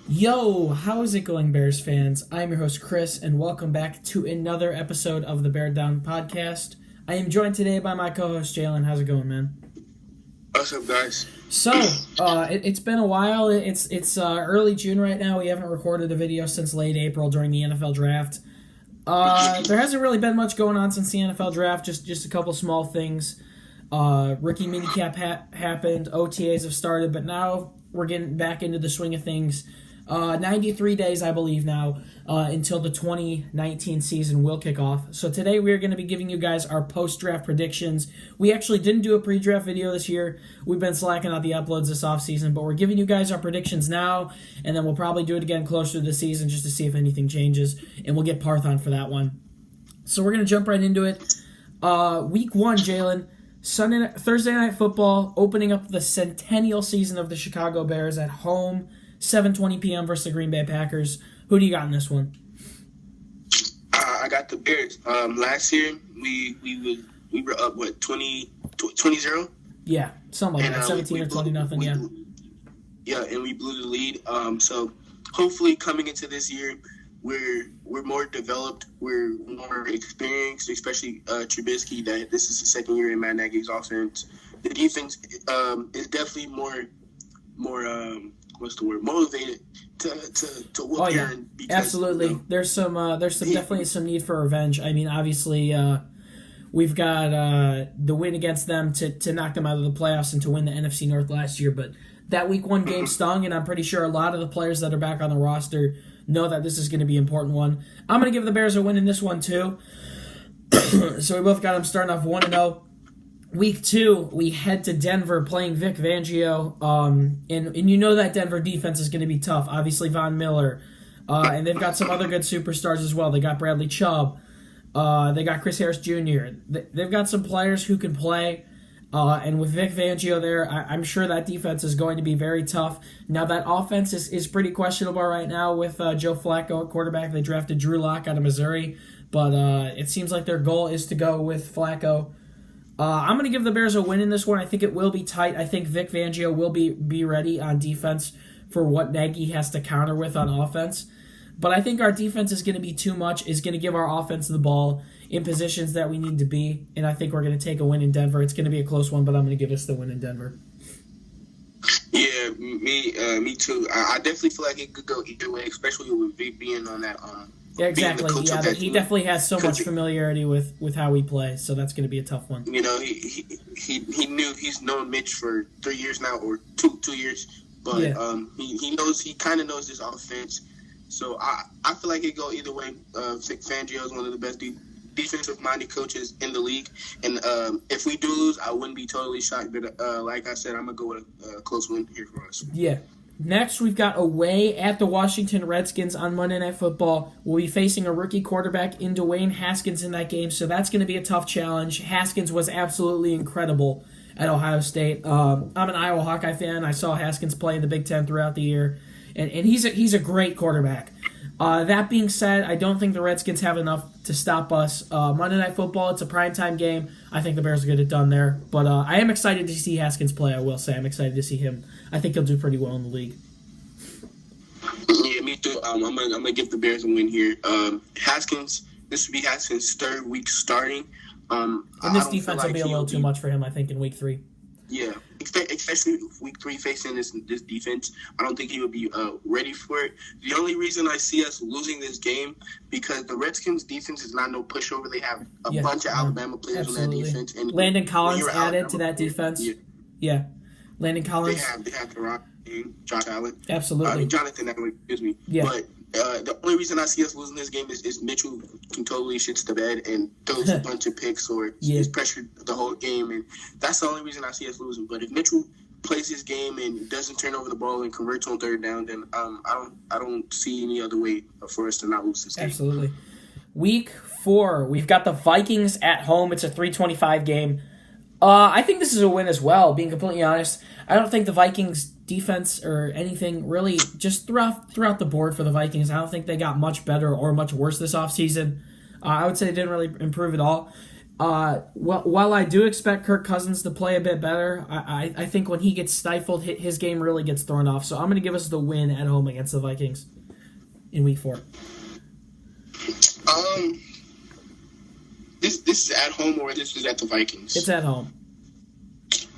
Yo, how is it going, Bears fans? I'm your host, Chris, and welcome back to another episode of the Bear Down podcast. I am joined today by my co-host, Jaylen. How's it going, man? What's up, guys? So, it's been a while. It's early June right now. We haven't recorded a video since late April during the NFL draft. There hasn't really been much going on since the NFL draft, just a couple small things. Rookie minicap happened, OTAs have started, but now we're getting back into the swing of things. 93 days, I believe now, until the 2019 season will kick off. So today we're going to be giving you guys our post-draft predictions. We actually didn't do a pre-draft video this year. We've been slacking out the uploads this offseason, but we're giving you guys our predictions now, and then we'll probably do it again closer to the season just to see if anything changes, and we'll get Parth on for that one. So we're going to jump right into it. Week 1, Jaylen. Thursday Night Football, opening up the centennial season of the Chicago Bears at home. 7:20 p.m. versus the Green Bay Packers. Who do you got in this one? I got the Bears. Last year we were up 20-0? Yeah, something like that. 17 or 20 nothing. Yeah. Yeah, and we blew the lead. So hopefully coming into this year, we're more developed, we're more experienced, especially Trubisky. That this is the second year in Matt Nagy's offense. The defense is definitely more motivated to whoop here and beat us. Absolutely. There's definitely some need for revenge. I mean, obviously, we've got the win against them to knock them out of the playoffs and to win the NFC North last year, but that Week 1 game stung, and I'm pretty sure a lot of the players that are back on the roster know that this is going to be an important one. I'm going to give the Bears a win in this one, too. So we both got them starting off 1-0. Week 2, we head to Denver playing Vic Fangio, and you know that Denver defense is going to be tough. Obviously, Von Miller, and they've got some other good superstars as well. They got Bradley Chubb, they got Chris Harris Jr. They've got some players who can play, and with Vic Fangio there, I'm sure that defense is going to be very tough. Now, that offense is pretty questionable right now with Joe Flacco at quarterback. They drafted Drew Lock out of Missouri, but it seems like their goal is to go with Flacco. I'm going to give the Bears a win in this one. I think it will be tight. I think Vic Fangio will be ready on defense for what Nagy has to counter with on offense. But I think our defense is going to be too much, is going to give our offense the ball in positions that we need to be, and I think we're going to take a win in Denver. It's going to be a close one, but I'm going to give us the win in Denver. Yeah, me too. I definitely feel like it could go either way, especially with Vic being on that. Yeah, exactly. Yeah, he definitely has so much familiarity with how we play, so that's going to be a tough one. You know, he's known Mitch for 3 years now, or two years, but he kind of knows this offense. So I feel like it go either way. Vic Fangio is one of the best defensive-minded coaches in the league, and if we do lose, I wouldn't be totally shocked. But like I said, I'm gonna go with a close win here for us. Yeah. Next, we've got away at the Washington Redskins on Monday Night Football. We'll be facing a rookie quarterback in Dwayne Haskins in that game, so that's going to be a tough challenge. Haskins was absolutely incredible at Ohio State. I'm an Iowa Hawkeye fan. I saw Haskins play in the Big Ten throughout the year, and he's a great quarterback. That being said, I don't think the Redskins have enough to stop us. Monday Night Football, it's a primetime game. I think the Bears will get it done there. But I am excited to see Haskins play, I will say. I'm excited to see him. I think he'll do pretty well in the league. Yeah, me too. I'm gonna give the Bears a win here. Haskins, this would be Haskins' third week starting. And this defense will be a little too much for him, I think, in week 3. Yeah, especially week 3 facing this defense. I don't think he would be ready for it. The only reason I see us losing this game because the Redskins defense is not no pushover. They have a bunch of Alabama players on that defense. And Landon Collins added to that defense. Yeah. Landon Collins. They have Deron, Josh Allen. Absolutely. Jonathan Allen, excuse me. Yeah. But the only reason I see us losing this game is Mitchell can totally shits the bed and throws a bunch of picks or he's pressured the whole game, and that's the only reason I see us losing. But if Mitchell plays his game and doesn't turn over the ball and converts on third down, then I don't see any other way for us to not lose this game. Absolutely. Week 4, we've got the Vikings at home. It's a 3:25 game. I think this is a win as well, being completely honest. I don't think the Vikings defense or anything really, just throughout the board for the Vikings, I don't think they got much better or much worse this offseason. I would say they didn't really improve at all. While I do expect Kirk Cousins to play a bit better, I think when he gets stifled, his game really gets thrown off. So I'm going to give us the win at home against the Vikings in Week 4. This is at home or this is at the Vikings? It's at home.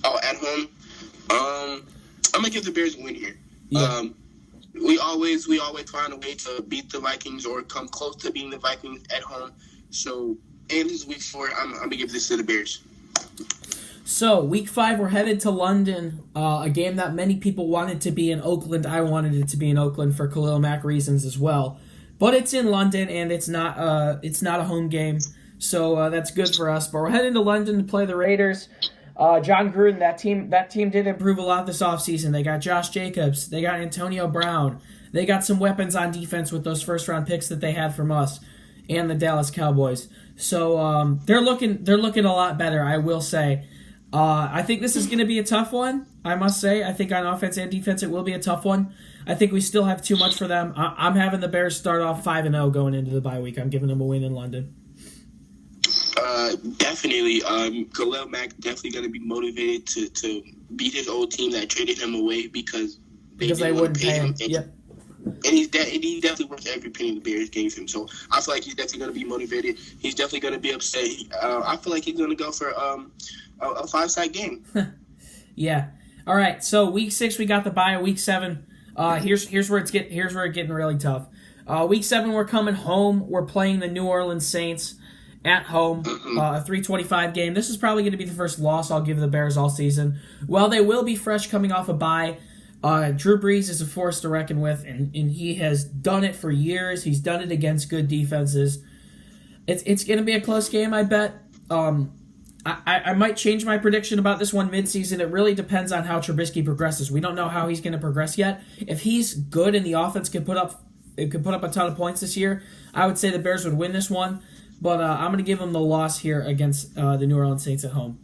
Oh, at home. I'm gonna give the Bears a win here. Yeah. We always find a way to beat the Vikings or come close to beating the Vikings at home. So, and this is Week 4. I'm gonna give this to the Bears. So, Week 5, we're headed to London, a game that many people wanted to be in Oakland. I wanted it to be in Oakland for Khalil Mack reasons as well. But it's in London, and it's not a home game, so that's good for us. But we're heading to London to play the Raiders. John Gruden, that team did improve a lot this offseason. They got Josh Jacobs. They got Antonio Brown. They got some weapons on defense with those first-round picks that they had from us and the Dallas Cowboys. So they're looking a lot better, I will say. I think this is going to be a tough one, I must say. I think on offense and defense it will be a tough one. I think we still have too much for them. I'm having the Bears start off 5-0 going into the bye week. I'm giving them a win in London. Definitely. Khalil Mack definitely going to be motivated to beat his old team that traded him away because they wouldn't pay him. Yep. And he's definitely worth every penny the Bears gave him. So I feel like he's definitely going to be motivated. He's definitely going to be upset. I feel like he's going to go for a 5-side game. Yeah. All right. So Week 6 we got the bye. Week 7. Here's where it's getting really tough. Week 7 we're coming home. We're playing the New Orleans Saints at home. A 3:25 game. This is probably going to be the first loss I'll give the Bears all season. While they will be fresh coming off a bye, Drew Brees is a force to reckon with, and he has done it for years. He's done it against good defenses. It's going to be a close game, I bet. I might change my prediction about this one midseason. It really depends on how Trubisky progresses. We don't know how he's going to progress yet. If he's good and the offense could put up a ton of points this year, I would say the Bears would win this one. But I'm going to give them the loss here against the New Orleans Saints at home.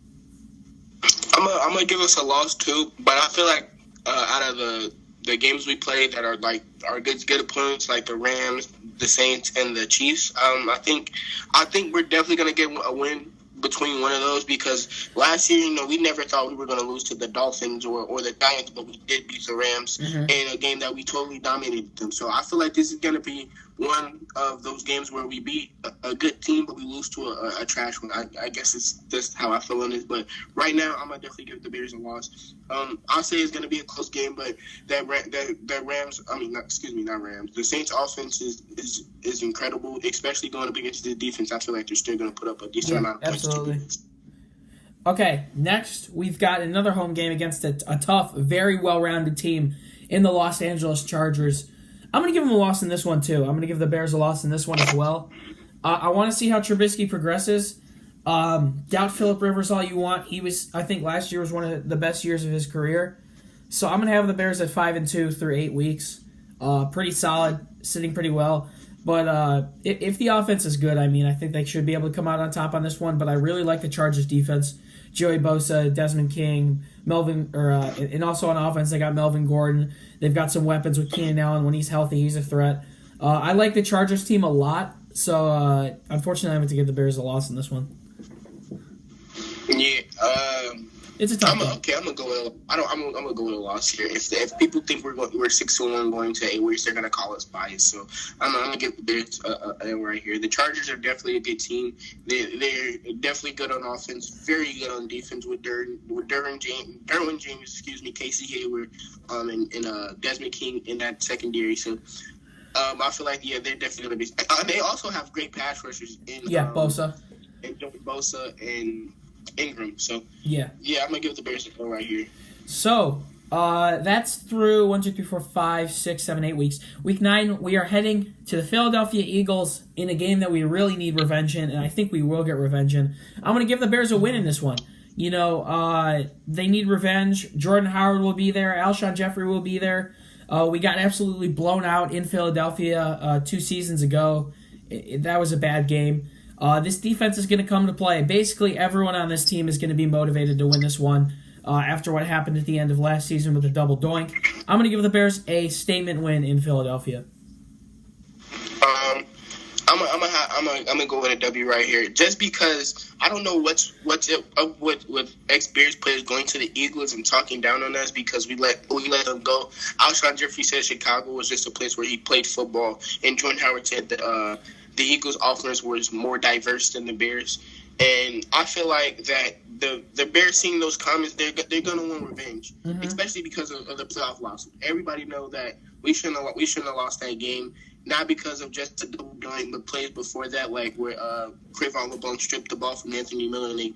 I'm going to give us a loss too, but I feel like out of the games we played that are good opponents like the Rams, the Saints, and the Chiefs, I think we're definitely going to get a win between one of those because last year, we never thought we were going to lose to the Dolphins or the Giants, but we did beat the Rams in a game that we totally dominated them. So I feel like this is going to be one of those games where we beat a good team, but we lose to a trash one. I guess it's just how I feel on this. But right now, I'm going to definitely give the Bears a loss. I'll say it's going to be a close game, but that Rams, not Rams. The Saints offense is incredible, especially going up against the defense. I feel like they're still going to put up a decent amount of points. Absolutely. Okay, next we've got another home game against a tough, very well-rounded team in the Los Angeles Chargers. I'm going to give them a loss in this one, too. I'm going to give the Bears a loss in this one as well. I want to see how Trubisky progresses. Doubt Phillip Rivers all you want. I think last year was one of the best years of his career. So I'm going to have the Bears at 5-2 through 8 weeks. Pretty solid, sitting pretty well. But if the offense is good, I think they should be able to come out on top on this one. But I really like the Chargers defense. Joey Bosa, Desmond King, and also on offense they got Melvin Gordon. They've got some weapons with Keenan Allen. When he's healthy, he's a threat. I like the Chargers team a lot, so unfortunately I have to give the Bears a loss in this one. Yeah, it's a tough game. Okay, I'm gonna go with I'm gonna go with a loss here. If people think we're 6-1 going to 8 weeks, they're gonna call us biased. So I'm gonna give the Bears a L right here. The Chargers are definitely a good team. They're definitely good on offense, very good on defense with Derwin James, Casey Hayward, and Desmond King in that secondary. So I feel like they're definitely gonna be. They also have great pass rushers in Bosa and Ingram. So yeah, I'm gonna give the Bears a go right here. So that's through 1, 2, 3, 4, 5, 6, 7, 8 weeks. Week 9, we are heading to the Philadelphia Eagles in a game that we really need revenge in, and I think we will get revenge in. I'm gonna give the Bears a win in this one. They need revenge. Jordan Howard will be there. Alshon Jeffrey will be there. We got absolutely blown out in Philadelphia 2 seasons ago. That was a bad game. This defense is going to come to play. Basically, everyone on this team is going to be motivated to win this one after what happened at the end of last season with the double doink. I'm going to give the Bears a statement win in Philadelphia. I'm gonna go with a W right here, just because I don't know what's up with ex-Bears players going to the Eagles and talking down on us because we let them go. Alshon Jeffrey said Chicago was just a place where he played football, and Jordan Howard said that the Eagles' offense was more diverse than the Bears. And I feel like that the Bears seeing those comments, they're gonna want revenge, especially because of the playoff loss. Everybody know that we shouldn't have lost that game. Not because of just the double doing, but plays before that, like where Crayvon LeBlanc stripped the ball from Anthony Miller and they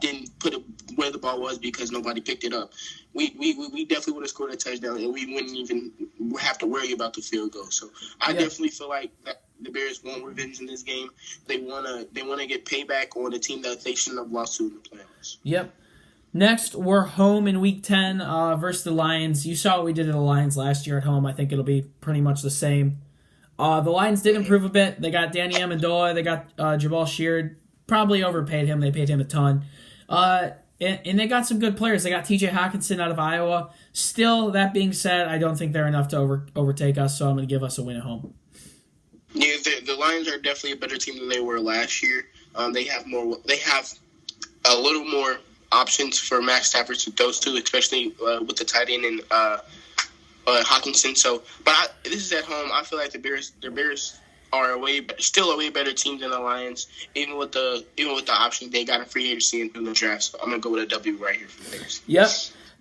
didn't put it where the ball was because nobody picked it up. We definitely would have scored a touchdown and we wouldn't even have to worry about the field goal. So I definitely feel like that the Bears want revenge in this game. They wanna get payback on a team that they shouldn't have lost to in the playoffs. Yep. Next, we're home in Week 10 versus the Lions. You saw what we did to the Lions last year at home. I think it'll be pretty much the same. The Lions did improve a bit. They got Danny Amendola. They got Jabal Sheard. Probably overpaid him. They paid him a ton. And they got some good players. They got T.J. Hawkinson out of Iowa. Still, that being said, I don't think they're enough to overtake us, so I'm going to give us a win at home. Yeah, the Lions are definitely a better team than they were last year. They have a little more options for Matt Stafford to those two, especially with the tight end and Hawkinson. So, but this is at home. I feel like the Bears are still a way better team than the Lions, even with the option they got a free agency in the draft. So I'm gonna go with a W right here for the Bears. Yep.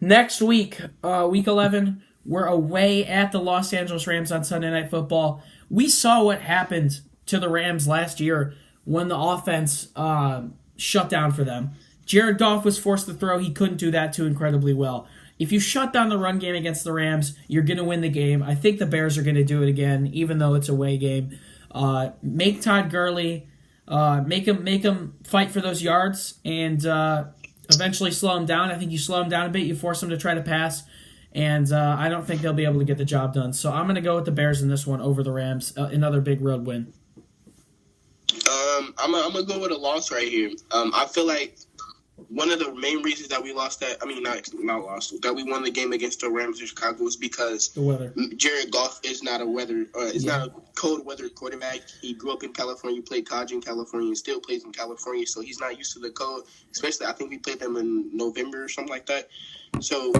Next week, Week 11, we're away at the Los Angeles Rams on Sunday Night Football. We saw what happened to the Rams last year when the offense shut down for them. Jared Goff was forced to throw. He couldn't do that too incredibly well. If you shut down the run game against the Rams, you're going to win the game. I think the Bears are going to do it again, even though it's a away game. Make Todd Gurley, make him fight for those yards, and eventually slow him down. I think you slow him down a bit, you force him to try to pass, and I don't think they'll be able to get the job done. So I'm going to go with the Bears in this one over the Rams, another big road win. I'm gonna go with a loss right here. I feel like one of the main reasons that we lost that we won the game against the Rams in Chicago is because the weather. Jared Goff is not not a cold weather quarterback. He grew up in California, played college in California, and still plays in California, so he's not used to the cold. Especially, I think we played them in November or something like that. So,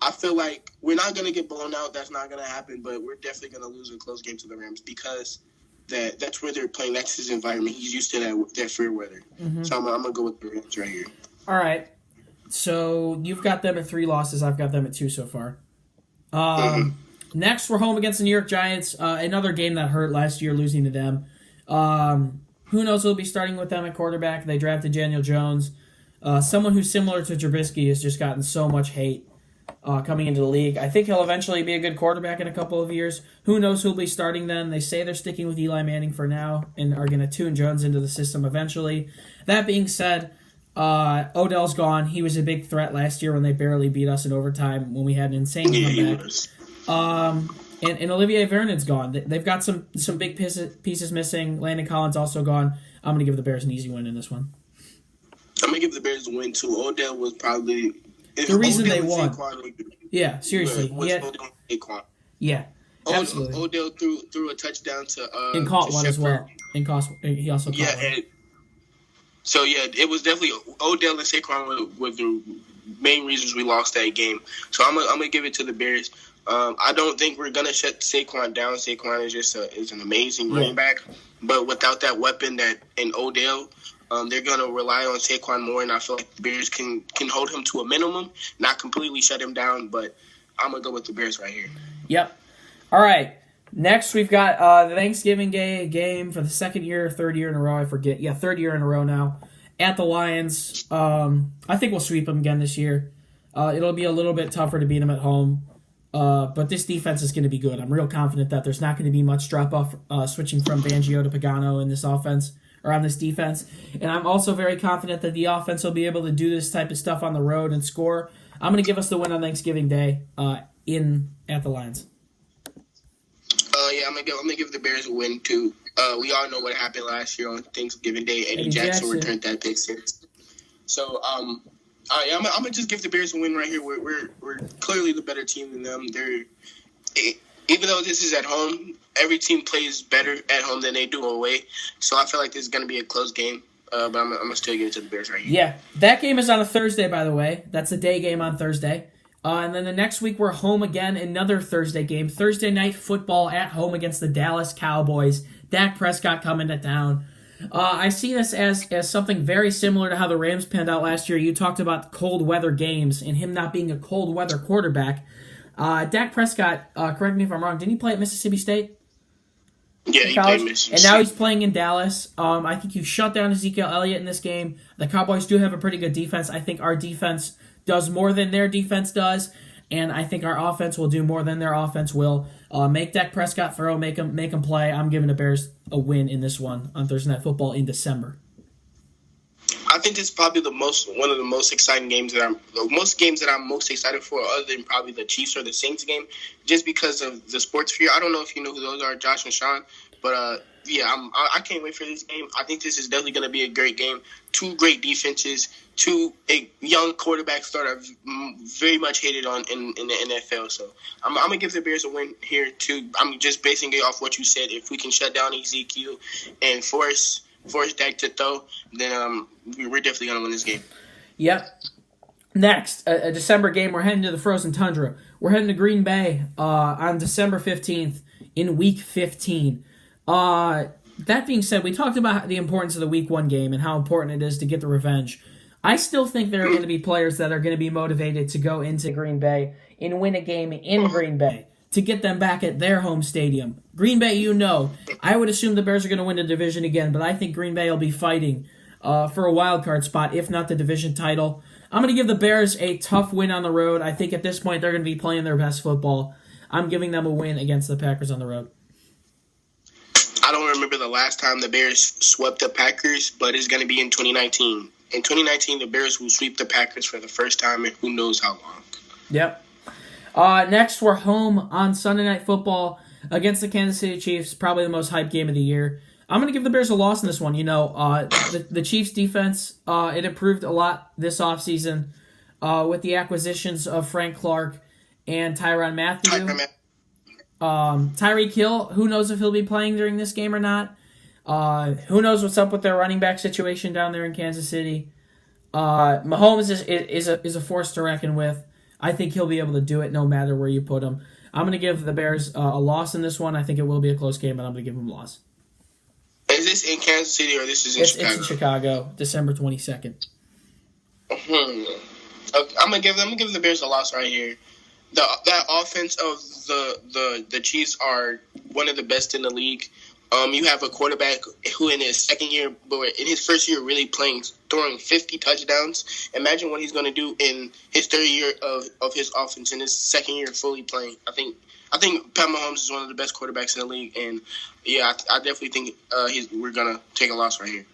I feel like we're not gonna get blown out. That's not gonna happen, but we're definitely gonna lose a close game to the Rams because that's where they're playing. That's his environment. He's used to that fair weather. So I'm gonna go with the Rams right here. All right. So you've got them at 3 losses. I've got them at 2 so far. Next, we're home against the New York Giants. Another game that hurt last year, losing to them. Who knows who'll be starting with them at quarterback? They drafted Daniel Jones. Someone who's similar to Trubisky has just gotten so much hate coming into the league. I think he'll eventually be a good quarterback in a couple of years. Who knows who'll be starting then? They say they're sticking with Eli Manning for now and are going to tune Jones into the system eventually. That being said, Odell's gone. He was a big threat last year when they barely beat us in overtime when we had an insane comeback. And Olivier Vernon's gone. They've got some big pieces missing. Landon Collins also gone. I'm going to give the Bears an easy win in this one. I'm going to give the Bears a win, too. Odell was probably the reason they won. Yeah, seriously. Yeah, absolutely. Odell threw a touchdown to and caught one as well. He also caught one. So, it was definitely Odell and Saquon were the main reasons we lost that game. So I'm gonna give it to the Bears. I don't think we're gonna shut Saquon down. Saquon is just is an amazing running back, but without that weapon in Odell, they're gonna rely on Saquon more, and I feel like the Bears can hold him to a minimum, not completely shut him down. But I'm gonna go with the Bears right here. Yep. All right. Next, we've got the Thanksgiving Day game for the third year in a row. I forget. Yeah, third year in a row now. At the Lions. I think we'll sweep them again this year. It'll be a little bit tougher to beat them at home. But this defense is going to be good. I'm real confident that there's not going to be much drop-off switching from Fangio to Pagano in this offense, or on this defense. And I'm also very confident that the offense will be able to do this type of stuff on the road and score. I'm going to give us the win on Thanksgiving Day at the Lions. I'm gonna give the Bears a win too. We all know what happened last year on Thanksgiving Day. Eddie Jackson returned that pick six. So I'm gonna just give the Bears a win right here. We're clearly the better team than them. even though this is at home, every team plays better at home than they do away. So I feel like this is going to be a close game. But I'm going to still give it to the Bears right here. Yeah, that game is on a Thursday, by the way. That's a day game on Thursday. And then the next week we're home again, another Thursday game. Thursday night football at home against the Dallas Cowboys. Dak Prescott coming to town. I see this as something very similar to how the Rams panned out last year. You talked about cold weather games and him not being a cold weather quarterback. Dak Prescott, correct me if I'm wrong, didn't he play at Mississippi State? Yeah, he played Mississippi State. And now he's playing in Dallas. I think you shut down Ezekiel Elliott in this game. The Cowboys do have a pretty good defense. I think our defense does more than their defense does, and I think our offense will do more than their offense will. Make Dak Prescott throw, make him play. I'm giving the Bears a win in this one on Thursday Night Football in December. I think this is probably one of the most exciting games that I'm most excited for, other than probably the Chiefs or the Saints game, just because of the sports sphere. I don't know if you know who those are, Josh and Sean, but yeah, I can't wait for this game. I think this is definitely going to be a great game. Two great defenses, a young quarterbacks that are very much hated on in the NFL. So I'm going to give the Bears a win here too. I'm just basing it off what you said. If we can shut down Ezekiel and force Dak to throw, then we're definitely going to win this game. Yep. Next, a December game. We're heading to the frozen tundra. We're heading to Green Bay on December 15th in Week 15. That being said, we talked about the importance of the Week 1 game and how important it is to get the revenge. I still think there are going to be players that are going to be motivated to go into Green Bay and win a game in Green Bay to get them back at their home stadium. Green Bay, I would assume the Bears are going to win the division again, but I think Green Bay will be fighting for a wild card spot, if not the division title. I'm going to give the Bears a tough win on the road. I think at this point they're going to be playing their best football. I'm giving them a win against the Packers on the road. I don't remember the last time the Bears swept the Packers, but it's going to be in 2019. In 2019, the Bears will sweep the Packers for the first time in who knows how long. Yep. Next, we're home on Sunday Night Football against the Kansas City Chiefs, probably the most hyped game of the year. I'm going to give the Bears a loss in this one. The Chiefs' defense, it improved a lot this offseason with the acquisitions of Frank Clark and Tyrann Mathieu. Tyreek Hill, who knows if he'll be playing during this game or not. Who knows what's up with their running back situation down there in Kansas City. Mahomes is a force to reckon with. I think he'll be able to do it no matter where you put him. I'm going to give the Bears a loss in this one. I think it will be a close game, but I'm going to give them a loss. Is this in Kansas City or this is in Chicago? It's in Chicago, December 22nd. Okay, I'm gonna give the Bears a loss right here. That offense of the Chiefs are one of the best in the league. You have a quarterback who in his second year, but in his first year really throwing 50 touchdowns. Imagine what he's going to do in his third year of his offense, in his second year fully playing. I think Pat Mahomes is one of the best quarterbacks in the league, and yeah, I definitely think we're going to take a loss right here.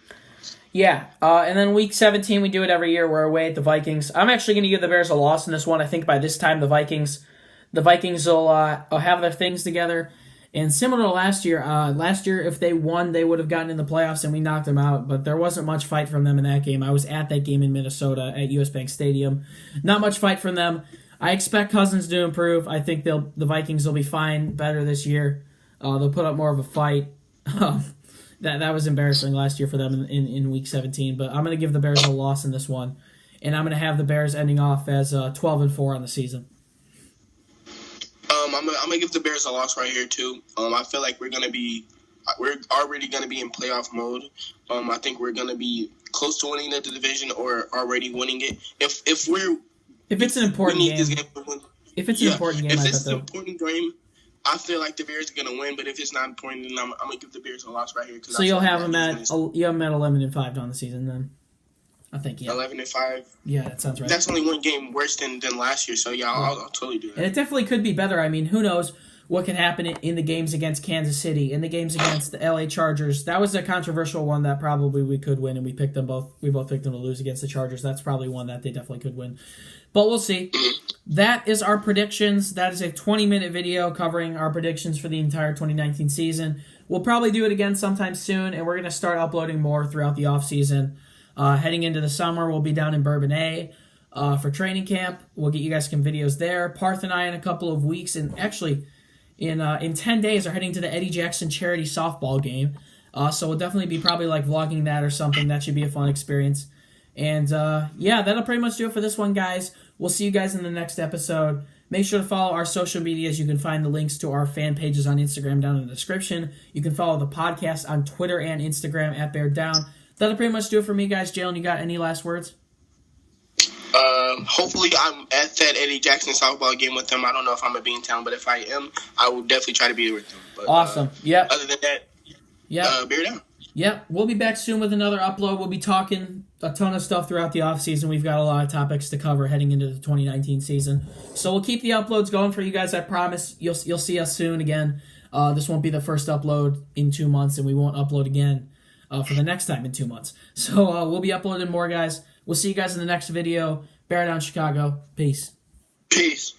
Yeah, and then Week 17, we do it every year. We're away at the Vikings. I'm actually going to give the Bears a loss in this one. I think by this time the Vikings will have their things together. And similar to last year, if they won, they would have gotten in the playoffs, and we knocked them out. But there wasn't much fight from them in that game. I was at that game in Minnesota at US Bank Stadium. Not much fight from them. I expect Cousins to improve. I think the Vikings will be fine, better this year. They'll put up more of a fight. That was embarrassing last year for them in Week 17. But I'm going to give the Bears a loss in this one, and I'm going to have the Bears ending off as 12-4 on the season. I'm gonna give the Bears a loss right here too. I feel like we're already gonna be in playoff mode. I think we're gonna be close to winning the division or already winning it. If it's an important game, this game to win. If it's an important game, I feel like the Bears are gonna win. But if it's not important, then I'm gonna give the Bears a loss right here. So you'll have them at 11-5 on the season then. I think, yeah. 11-5. Yeah, that sounds right. That's only one game worse than last year, so yeah, I'll totally do that. And it definitely could be better. I mean, who knows what can happen in the games against Kansas City, in the games against the LA Chargers. That was a controversial one that probably we could win, and we both picked them to lose against the Chargers. That's probably one that they definitely could win. But we'll see. That is our predictions. That is a 20-minute video covering our predictions for the entire 2019 season. We'll probably do it again sometime soon, and we're going to start uploading more throughout the offseason. Heading into the summer, we'll be down in Bourbonnais for training camp. We'll get you guys some videos there. Parth and I in a couple of weeks, and actually in 10 days are heading to the Eddie Jackson charity softball game. So we'll definitely be probably like vlogging that or something. That should be a fun experience. And yeah, that'll pretty much do it for this one, guys. We'll see you guys in the next episode. Make sure to follow our social medias. You can find the links to our fan pages on Instagram down in the description. You can follow the podcast on Twitter and Instagram at Bear Down. That'll pretty much do it for me, guys. Jaylen, you got any last words? Hopefully I'm at that Eddie Jackson softball game with him. I don't know if I'm going to be in town, but if I am, I will definitely try to be there with him. But, awesome. Yep. Other than that, Bear Down. Yep. We'll be back soon with another upload. We'll be talking a ton of stuff throughout the offseason. We've got a lot of topics to cover heading into the 2019 season. So we'll keep the uploads going for you guys, I promise. You'll see us soon again. This won't be the first upload in 2 months, and we won't upload again for the next time in 2 months. So we'll be uploading more, guys. We'll see you guys in the next video. Bear Down Chicago. Peace. Peace.